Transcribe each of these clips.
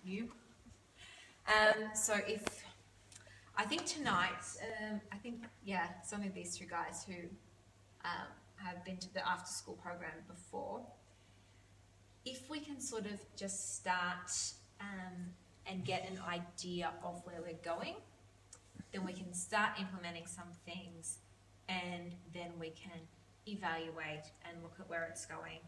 you. So if, I think tonight, it's only these two guys who have been to the after school program before. If we can sort of just start and get an idea of where we're going, then we can start implementing some things, and then we can evaluate and look at where it's going,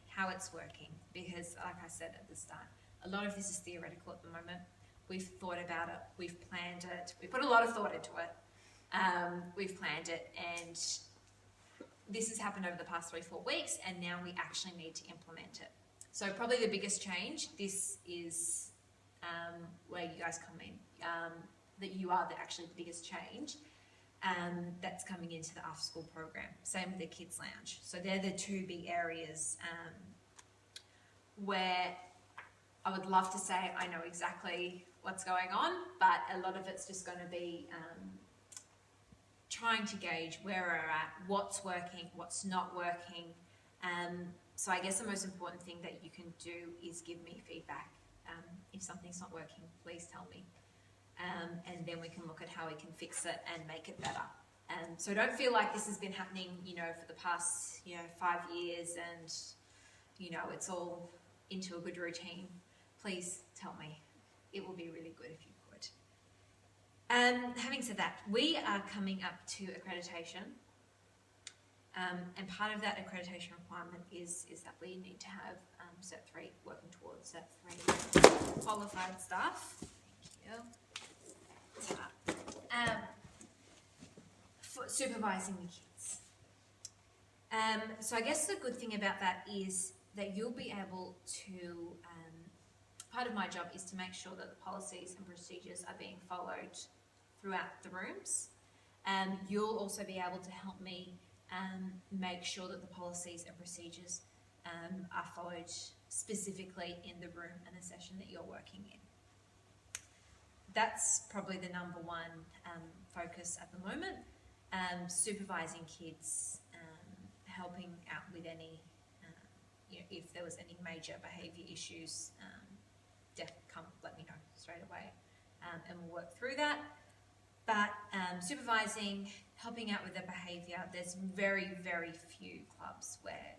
how it's working. Because like I said at the start, a lot of this is theoretical at the moment. We've thought about it, we've planned it, we put a lot of thought into it, we've planned it, and this has happened over the past 3-4 weeks, and now we actually need to implement it. So probably the biggest change, this is where you guys come in, that you are actually the biggest change that's coming into the after school program. Same with the kids lounge. So they're the two big areas where I would love to say I know exactly what's going on, but a lot of it's just going to be trying to gauge where we're at, what's working, what's not working. So I guess the most important thing that you can do is give me feedback. If something's not working, please tell me. And then we can look at how we can fix it and make it better. So don't feel like this has been happening, for the past, 5 years and, it's all into a good routine. Please tell me. It will be really good if you could. Having said that, we are coming up to accreditation. And part of that accreditation requirement is that we need to have Cert 3, working towards Cert 3 qualified staff. Thank you. For supervising the kids. So I guess the good thing about that is that you'll be able to, part of my job is to make sure that the policies and procedures are being followed throughout the rooms. You'll also be able to help me make sure that the policies and procedures are followed specifically in the room and the session that you're working in. That's probably the number one focus at the moment. Supervising kids, helping out with any, if there was any major behaviour issues, let me know straight away, and we'll work through that. But supervising, helping out with the behaviour, there's very, very few clubs where,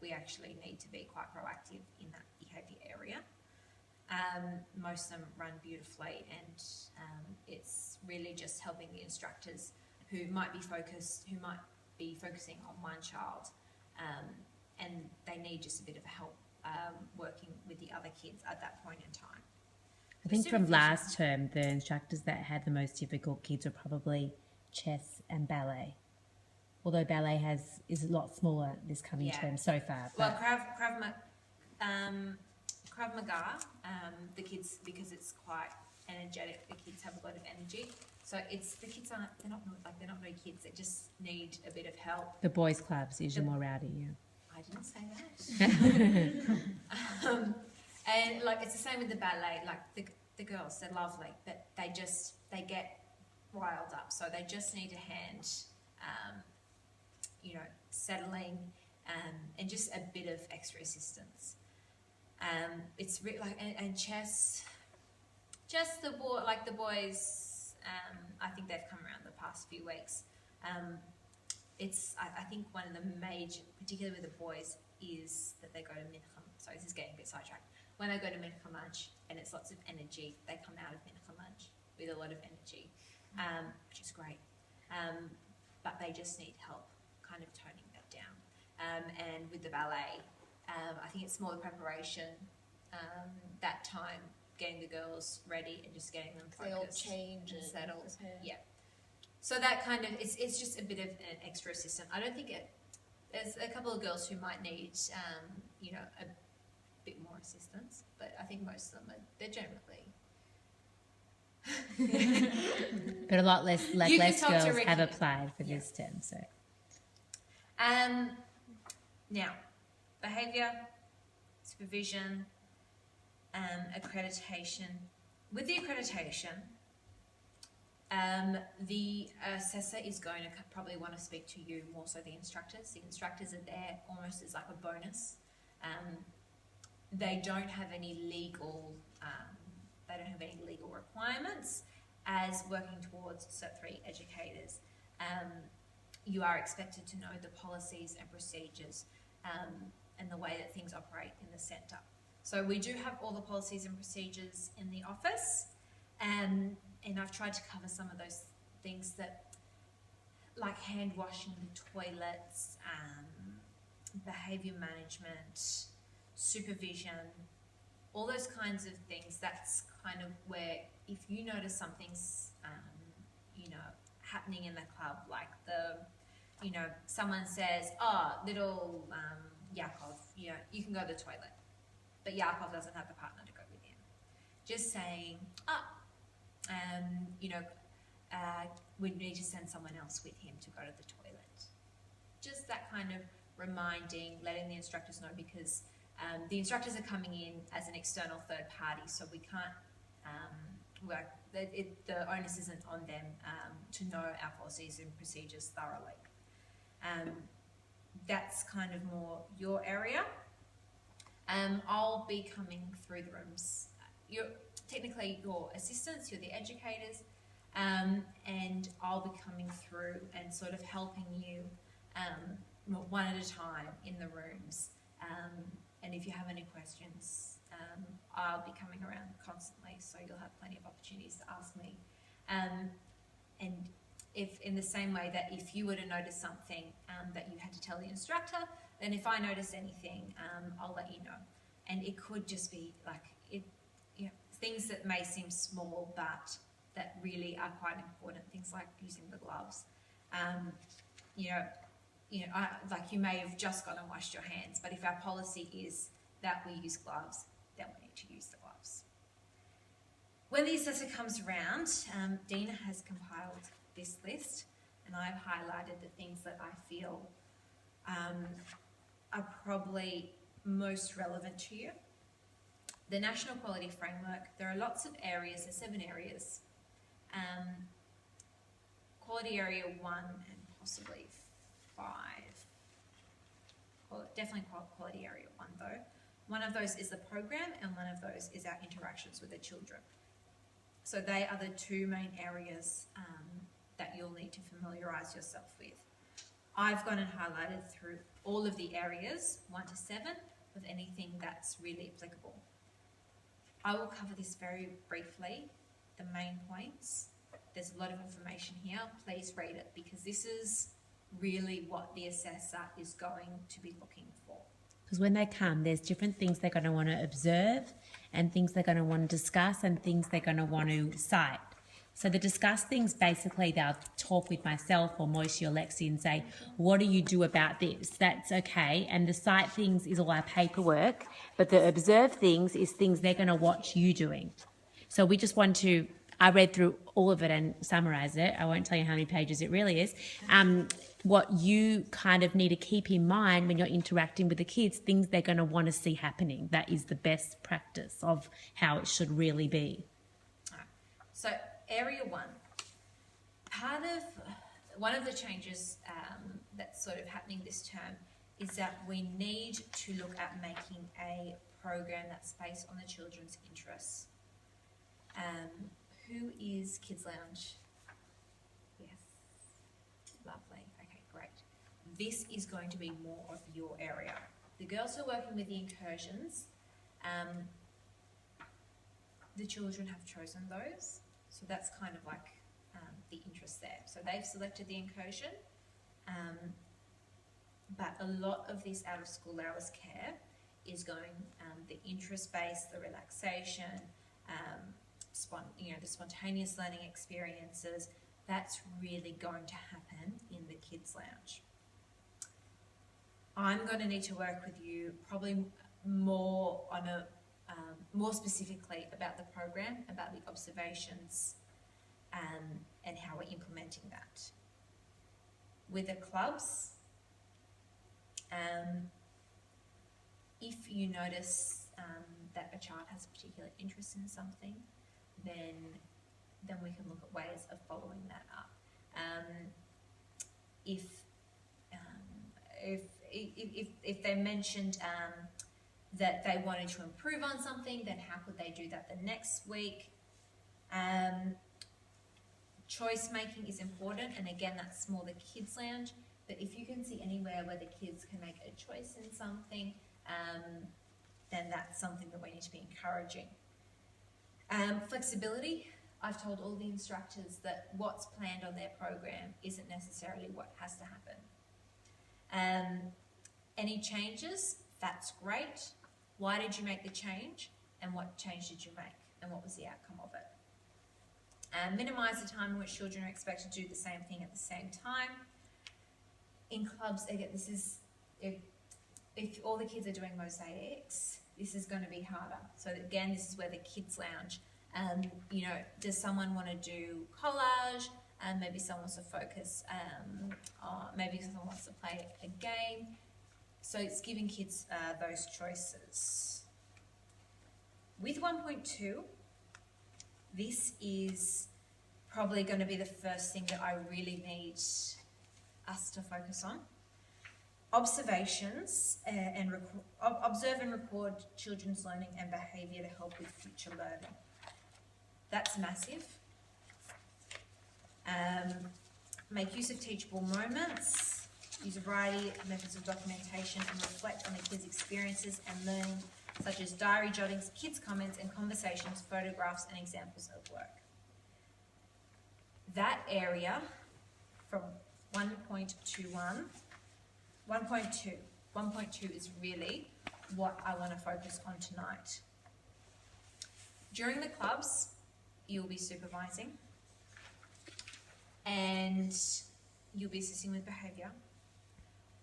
we actually need to be quite proactive in that behaviour area. Most of them run beautifully, and it's really just helping the instructors who might be focusing on one child, and they need just a bit of help working with the other kids at that point in time. I think from last term, the instructors that had the most difficult kids were probably chess and ballet. Although ballet is a lot smaller this coming term so far. Well, Krav Maga, the kids, because it's quite energetic, the kids have a lot of energy. So the kids they're not no kids, they just need a bit of help. The boys' clubs usually more rowdy, yeah. I didn't say that. And it's the same with the ballet. The girls, they're lovely, but they get riled up. So they just need a hand, settling, and just a bit of extra assistance. It's and chess, just the boys. I think they've come around the past few weeks. I think one of the major, particularly with the boys, is that they go to Mincha. So this is getting a bit sidetracked. When they go to Mincha lunch and it's lots of energy, they come out of Mincha lunch with a lot of energy, which is great. But they just need help kind of toning that down. And with the ballet, I think it's more the preparation, that time, getting the girls ready and just getting them focused. They all change and settled. Yeah. So that kind of, it's just a bit of an extra assistant. I don't think there's a couple of girls who might need, a bit more assistance, but I think most of them they're generally. But a lot less girls have applied for this term, so. Now, behaviour, supervision, accreditation. With the accreditation, the assessor is going to probably want to speak to you more so the instructors. The instructors are there almost as like a bonus. they don't have any legal requirements as working towards Cert 3 educators. You are expected to know the policies and procedures and the way that things operate in the centre. So we do have all the policies and procedures in the office, and I've tried to cover some of those things that, like hand washing the toilets, behaviour management, supervision, all those kinds of things. That's kind of where, if you notice something's, happening in the club, like someone says, oh, little Yakov, you can go to the toilet, but Yakov doesn't have the partner to go with him. Just saying, we need to send someone else with him to go to the toilet. Just that kind of reminding, letting the instructors know, because the instructors are coming in as an external third party, so we can't the onus isn't on them to know our policies and procedures thoroughly. That's kind of more your area. I'll be coming through the rooms. You're technically your assistants, you're the educators, and I'll be coming through and sort of helping you one at a time in the rooms. And if you have any questions, I'll be coming around constantly, so you'll have plenty of opportunities to ask me. And if in the same way that if you were to notice something that you had to tell the instructor, then if I notice anything, I'll let you know. And it could just be like things that may seem small, but that really are quite important. Things like using the gloves. Like you may have just gone and washed your hands, but if our policy is that we use gloves, then we need to use the gloves. When the assessor comes around, Dina has compiled this list, and I've highlighted the things that I feel are probably most relevant to you. The National Quality Framework, there are lots of areas, there's 7 areas. Quality Area 1 and possibly 5. Well, definitely Quality Area 1 though. One of those is the program, and one of those is our interactions with the children. So they are the 2 main areas that you'll need to familiarise yourself with. I've gone and highlighted through all of the areas, 1 to 7, with anything that's really applicable. I will cover this very briefly, the main points. There's a lot of information here. Please read it, because this is really what the assessor is going to be looking for. Because when they come, there's different things they're going to want to observe, and things they're going to want to discuss, and things they're going to want to cite. So the discuss things, basically they'll talk with myself or Moishi or Lexi and say, what do you do about this? That's okay. And the cite things is all our paperwork, but the observe things is things they're going to watch you doing. So we just want to, I read through all of it and summarise it. I won't tell you how many pages it really is. What you kind of need to keep in mind when you're interacting with the kids, things they're going to want to see happening. That is the best practice of how it should really be. So Area 1, one of the changes that's sort of happening this term is that we need to look at making a program that's based on the children's interests. Who is Kids Lounge? Yes, lovely. Okay, great. This is going to be more of your area. The girls who are working with the incursions, the children have chosen those. So that's kind of like the interest there. So they've selected the incursion, but a lot of this out of school hours care is going the interest based, the relaxation, the spontaneous learning experiences. That's really going to happen in the Kids Lounge. I'm going to need to work with you probably more on a more specifically about the program, about the observations, and how we're implementing that. With the clubs, if you notice that a child has a particular interest in something, then we can look at ways of following that up. If they mentioned that they wanted to improve on something, then how could they do that the next week? Choice making is important, and again, that's more the kids' lounge. But if you can see anywhere where the kids can make a choice in something, then that's something that we need to be encouraging. Flexibility. I've told all the instructors that what's planned on their program isn't necessarily what has to happen. Any changes, that's great. Why did you make the change, and what change did you make, and what was the outcome of it? Minimise the time in which children are expected to do the same thing at the same time. In clubs, again, this is, if all the kids are doing mosaics, this is going to be harder. So again, this is where the kids' lounge, you know, does someone want to do collage? And maybe someone wants to focus, maybe someone wants to play a game. So it's giving kids those choices. With 1.2, this is probably going to be the first thing that I really need us to focus on. Observations observe and record children's learning and behaviour to help with future learning. That's massive. Make use of teachable moments. Use a variety of methods of documentation and reflect on the kids' experiences and learning, such as diary jottings, kids' comments and conversations, photographs and examples of work. That area from 1.2 is really what I want to focus on tonight. During the clubs, you'll be supervising and you'll be assisting with behaviour.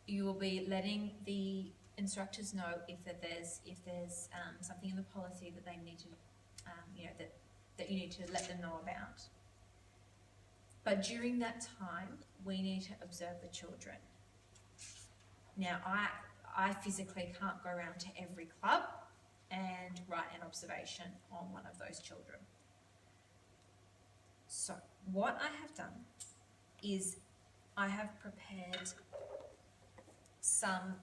You will be letting the instructors know if there's something in the policy that they need to, that you need to let them know about. But during that time, we need to observe the children. Now, I physically can't go around to every club and write an observation on one of those children. So what I have done is I have prepared some